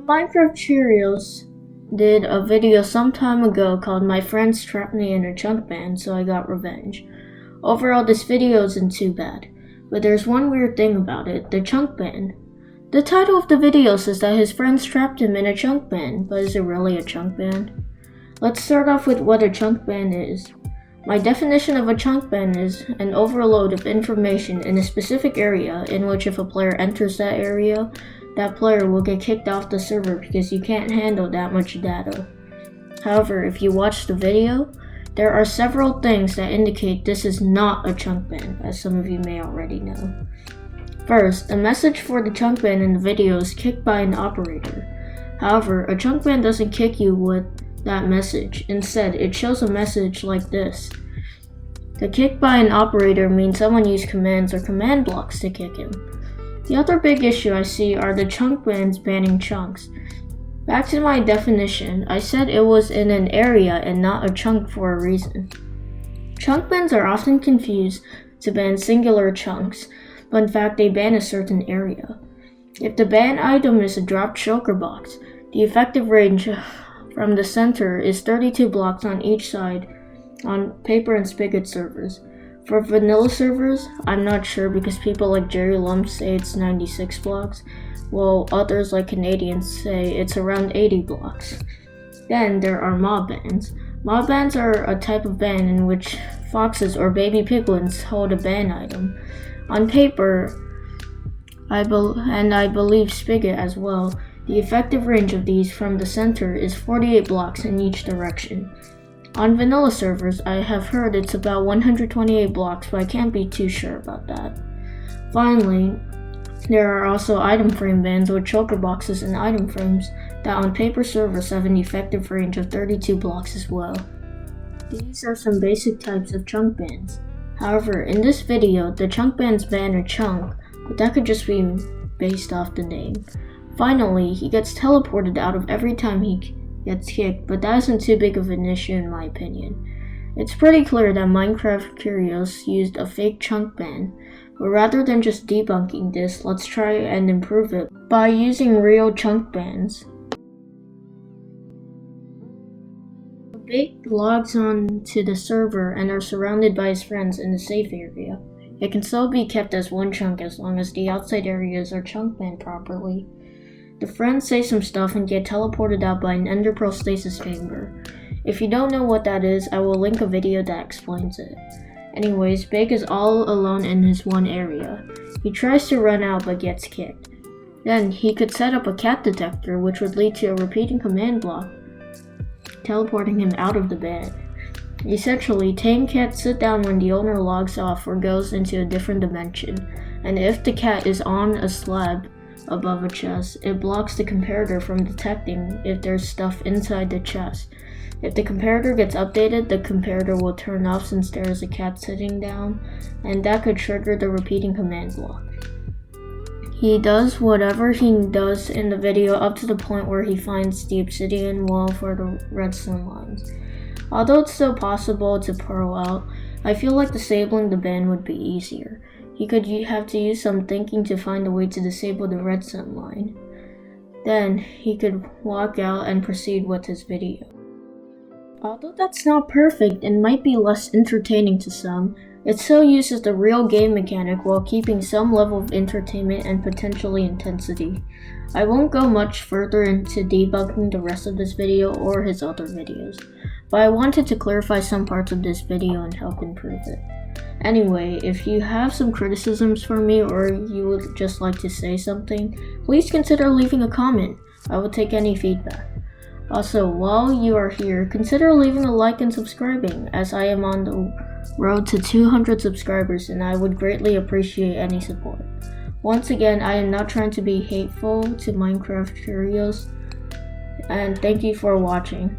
Minecraft Curios did a video some time ago called My Friends Trapped Me in a Chunk Band, so I got revenge. Overall, this video isn't too bad, but there's one weird thing about it, the chunk band. The title of the video says that his friends trapped him in a chunk band, but is it really a chunk band? Let's start off with what a chunk band is. My definition of a chunk band is an overload of information in a specific area in which if a player enters that area, that player will get kicked off the server because you can't handle that much data. However, if you watch the video, there are several things that indicate this is not a chunk band, as some of you may already know. First, the message for the chunk band in the video is kicked by an operator. However, a chunk band doesn't kick you with that message. Instead, it shows a message like this. The kick by an operator means someone used commands or command blocks to kick him. The other big issue I see are the chunk bands banning chunks. Back to my definition, I said it was in an area and not a chunk for a reason. Chunk bans are often confused to ban singular chunks, but in fact they ban a certain area. If the ban item is a dropped shulker box, the effective range from the center is 32 blocks on each side on Paper and Spigot servers. For vanilla servers, I'm not sure because people like Jerry Lump say it's 96 blocks, while others like Canadians say it's around 80 blocks. Then there are mob bans. Mob bans are a type of ban in which foxes or baby piglins hold a ban item. On Paper, I believe Spigot as well, the effective range of these from the center is 48 blocks in each direction. On vanilla servers, I have heard it's about 128 blocks, but I can't be too sure about that. Finally, there are also item frame bans with shulker boxes and item frames that on Paper servers have an effective range of 32 blocks as well. These are some basic types of chunk bans. However, in this video, the chunk bans ban a chunk, but that could just be based off the name. Finally, he gets teleported out of every time he gets kicked, but that isn't too big of an issue in my opinion. It's pretty clear that Minecraft Curios used a fake chunk ban, but rather than just debunking this, let's try and improve it by using real chunk bans. Bake logs on to the server and are surrounded by his friends in the safe area. It can still be kept as one chunk as long as the outside areas are chunk banned properly. The friends say some stuff and get teleported out by an Ender Pearl stasis chamber. If you don't know what that is, I will link a video that explains it. Anyways, Bake is all alone in his one area. He tries to run out but gets kicked. Then he could set up a cat detector which would lead to a repeating command block, teleporting him out of the bed. Essentially, tame cats sit down when the owner logs off or goes into a different dimension, and if the cat is on a slab above a chest, it blocks the comparator from detecting if there's stuff inside the chest. If the comparator gets updated, the comparator will turn off since there is a cat sitting down, and that could trigger the repeating command block. He does whatever he does in the video up to the point where he finds the obsidian wall for the redstone lines. Although it's still possible to pearl out, I feel like disabling the ban would be easier. He could have to use some thinking to find a way to disable the redstone line. Then, he could walk out and proceed with his video. Although that's not perfect and might be less entertaining to some, it still uses the real game mechanic while keeping some level of entertainment and potentially intensity. I won't go much further into debunking the rest of this video or his other videos, but I wanted to clarify some parts of this video and help improve it. Anyway, if you have some criticisms for me or you would just like to say something, please consider leaving a comment. I will take any feedback. Also, while you are here, consider leaving a like and subscribing, as I am on the road to 200 subscribers and I would greatly appreciate any support. Once again, I am not trying to be hateful to Minecraft Curios, and thank you for watching.